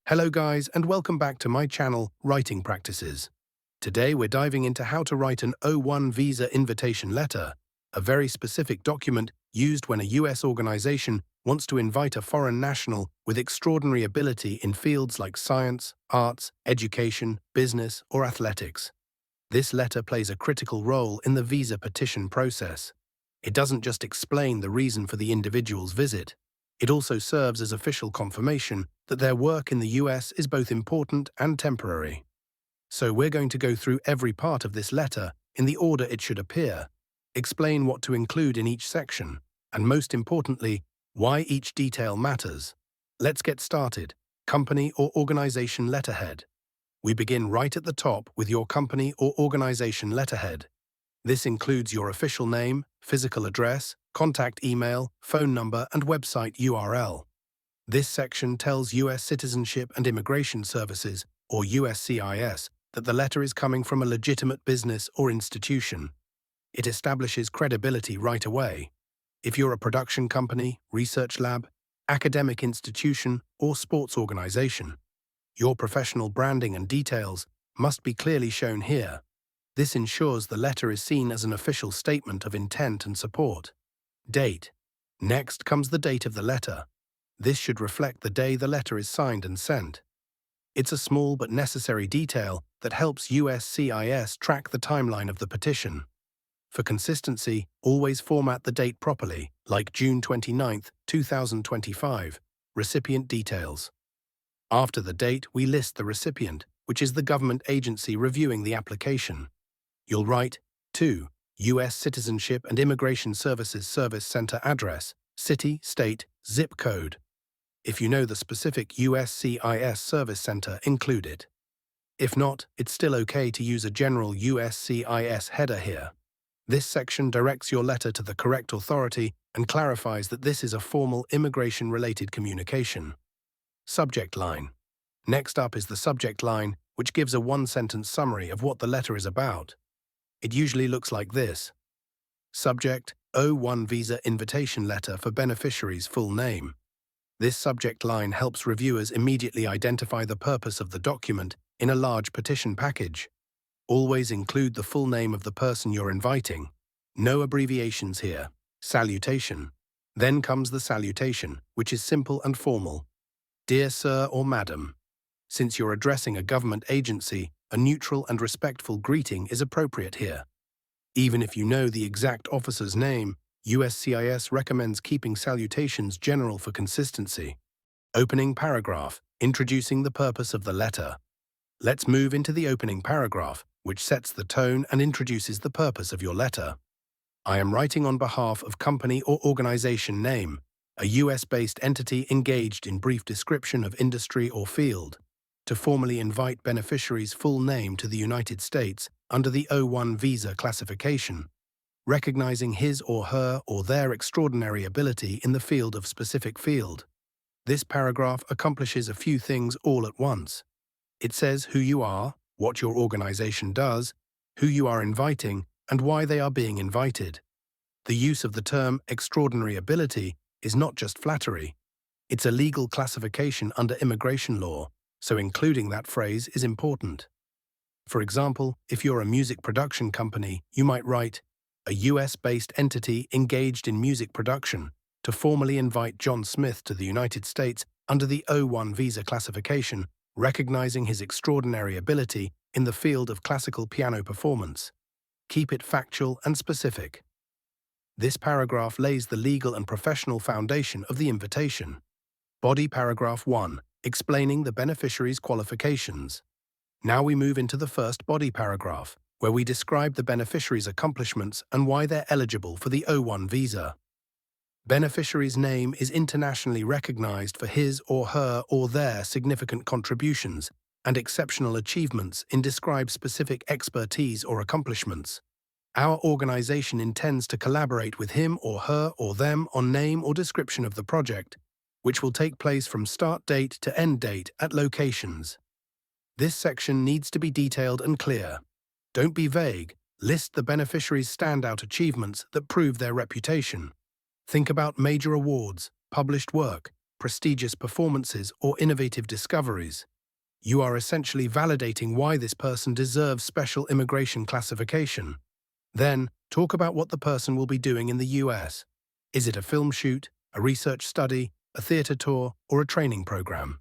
Hello guys, and welcome back to my channel, Writing Practices. Today we're diving into how to write an O1 visa invitation letter, a very specific document used when a US organization wants to invite a foreign national with extraordinary ability in fields like science, arts, education, business, or athletics. This letter plays a critical role in the visa petition process. It doesn't just explain the reason for the individual's visit. It also serves as official confirmation that their work in the US is both important and temporary. So we're going to go through every part of this letter in the order it should appear, explain what to include in each section, and most importantly, why each detail matters. Let's get started. Company or organization letterhead. We begin right at the top with your company or organization letterhead. This includes your official name, physical address, contact email, phone number, and website URL. This section tells U.S. Citizenship and Immigration Services, or USCIS, that the letter is coming from a legitimate business or institution. It establishes credibility right away. If you're a production company, research lab, academic institution, or sports organization, your professional branding and details must be clearly shown here. This ensures the letter is seen as an official statement of intent and support. Date. Next comes the date of the letter. This should reflect the day the letter is signed and sent. It's a small but necessary detail that helps USCIS track the timeline of the petition. For consistency, always format the date properly, like June 29, 2025, recipient details. After the date, we list the recipient, which is the government agency reviewing the application. You'll write, to U.S. Citizenship and Immigration Services Service Center address, city, state, zip code. If you know the specific USCIS Service Center, include it. If not, it's still okay to use a general USCIS header here. This section directs your letter to the correct authority and clarifies that this is a formal immigration-related communication. Subject line. Next up is the subject line, which gives a one-sentence summary of what the letter is about. It usually looks like this. Subject, O1 visa invitation letter for beneficiary's full name. This subject line helps reviewers immediately identify the purpose of the document in a large petition package. Always include the full name of the person you're inviting. No abbreviations here. Salutation. Then comes the salutation, which is simple and formal. Dear Sir or Madam. Since you're addressing a government agency, a neutral and respectful greeting is appropriate here. Even if you know the exact officer's name, USCIS recommends keeping salutations general for consistency. Opening paragraph, introducing the purpose of the letter. Let's move into the opening paragraph, which sets the tone and introduces the purpose of your letter. I am writing on behalf of company or organization name, a US-based entity engaged in brief description of industry or field, to formally invite beneficiary's full name to the United States under the O1 visa classification, recognizing his or her or their extraordinary ability in the field of specific field. This paragraph accomplishes a few things all at once. It says who you are, what your organization does, who you are inviting, and why they are being invited. The use of the term extraordinary ability is not just flattery. It's a legal classification under immigration law, so including that phrase is important. For example, if you're a music production company, you might write, a US-based entity engaged in music production, to formally invite John Smith to the United States under the O1 visa classification, recognizing his extraordinary ability in the field of classical piano performance. Keep it factual and specific. This paragraph lays the legal and professional foundation of the invitation. Body paragraph 1. Explaining the beneficiary's qualifications. Now we move into the first body paragraph, where we describe the beneficiary's accomplishments and why they're eligible for the O1 visa. Beneficiary's name is internationally recognized for his or her or their significant contributions and exceptional achievements in describe specific expertise or accomplishments. Our organization intends to collaborate with him or her or them on name or description of the project, which will take place from start date to end date at locations. This section needs to be detailed and clear. Don't be vague. List the beneficiary's standout achievements that prove their reputation. Think about major awards, published work, prestigious performances, or innovative discoveries. You are essentially validating why this person deserves special immigration classification. Then, talk about what the person will be doing in the US. Is it a film shoot, a research study, a theater tour, or a training program?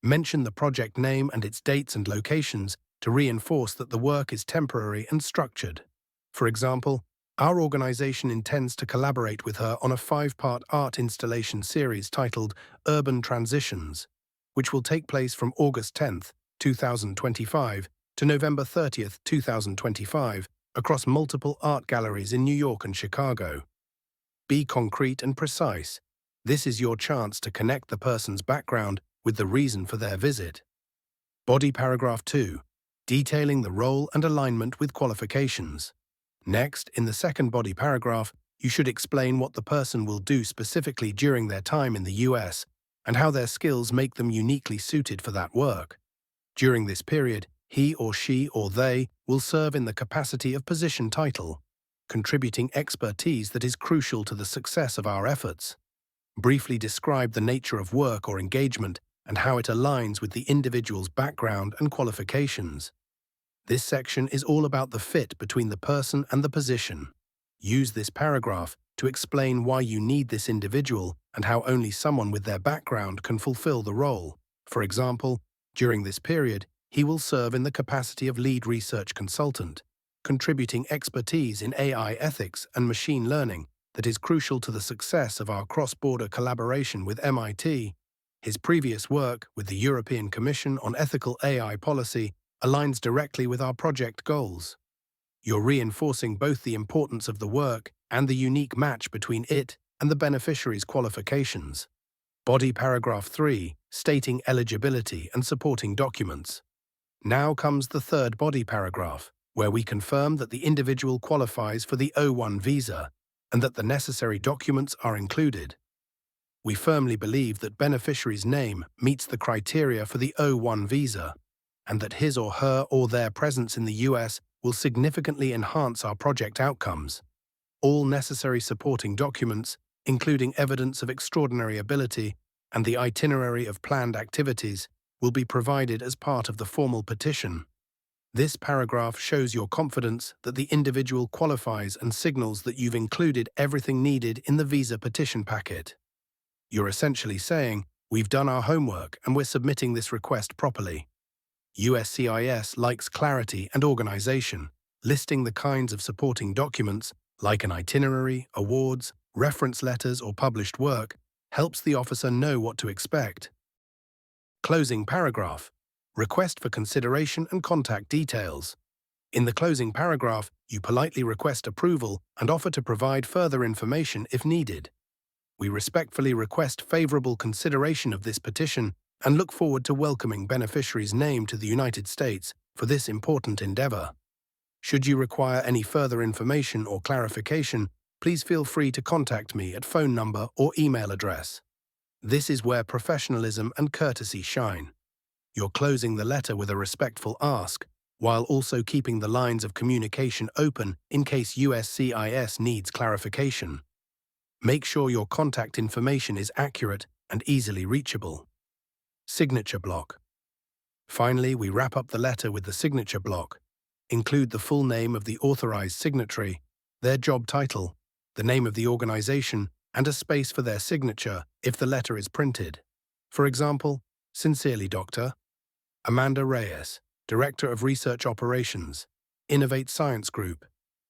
Mention the project name and its dates and locations to reinforce that the work is temporary and structured. For example, our organization intends to collaborate with her on a 5-part art installation series titled Urban Transitions, which will take place from August 10th, 2025 to November 30th, 2025 across multiple art galleries in New York and Chicago. Be concrete and precise. This is your chance to connect the person's background with the reason for their visit. Body paragraph 2, detailing the role and alignment with qualifications. Next, in the second body paragraph, you should explain what the person will do specifically during their time in the US and how their skills make them uniquely suited for that work. During this period, he or she or they will serve in the capacity of position title, contributing expertise that is crucial to the success of our efforts. Briefly describe the nature of work or engagement and how it aligns with the individual's background and qualifications. This section is all about the fit between the person and the position. Use this paragraph to explain why you need this individual and how only someone with their background can fulfill the role. For example, during this period, he will serve in the capacity of lead research consultant, contributing expertise in AI ethics and machine learning that is crucial to the success of our cross-border collaboration with MIT. His previous work with the European Commission on ethical AI policy aligns directly with our project goals. You're reinforcing both the importance of the work and the unique match between it and the beneficiary's qualifications. Body paragraph 3, stating eligibility and supporting documents. Now comes the third body paragraph, where we confirm that the individual qualifies for the O1 visa and that the necessary documents are included. We firmly believe that beneficiary's name meets the criteria for the O1 visa, and that his or her or their presence in the US will significantly enhance our project outcomes. All necessary supporting documents, including evidence of extraordinary ability and the itinerary of planned activities, will be provided as part of the formal petition. This paragraph shows your confidence that the individual qualifies and signals that you've included everything needed in the visa petition packet. You're essentially saying, we've done our homework and we're submitting this request properly. USCIS likes clarity and organization. Listing the kinds of supporting documents, like an itinerary, awards, reference letters, or published work, helps the officer know what to expect. Closing paragraph. Request for consideration and contact details. In the closing paragraph, you politely request approval and offer to provide further information if needed. We respectfully request favorable consideration of this petition and look forward to welcoming beneficiary's name to the United States for this important endeavor. Should you require any further information or clarification, please feel free to contact me at phone number or email address. This is where professionalism and courtesy shine. You're closing the letter with a respectful ask, while also keeping the lines of communication open in case USCIS needs clarification. Make sure your contact information is accurate and easily reachable. Signature block. Finally, we wrap up the letter with the signature block. Include the full name of the authorized signatory, their job title, the name of the organization, and a space for their signature if the letter is printed. For example, Sincerely Dr. Amanda Reyes, Director of Research Operations, Innovate Science Group.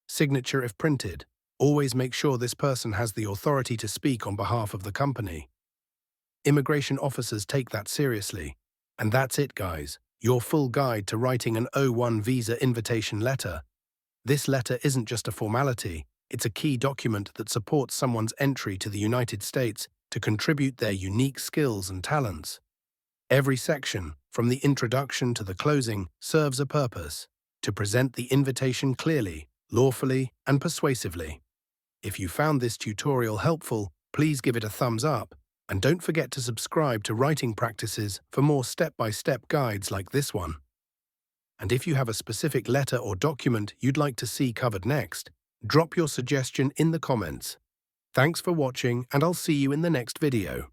Signature if printed. Always make sure this person has the authority to speak on behalf of the company. Immigration officers take that seriously. And that's it, guys. Your full guide to writing an O1 visa invitation letter. This letter isn't just a formality, it's a key document that supports someone's entry to the United States to contribute their unique skills and talents. Every section, from the introduction to the closing, serves a purpose: to present the invitation clearly, lawfully, and persuasively. If you found this tutorial helpful, please give it a thumbs up, and don't forget to subscribe to Writing Practices for more step-by-step guides like this one. And if you have a specific letter or document you'd like to see covered next, drop your suggestion in the comments. Thanks for watching, and I'll see you in the next video.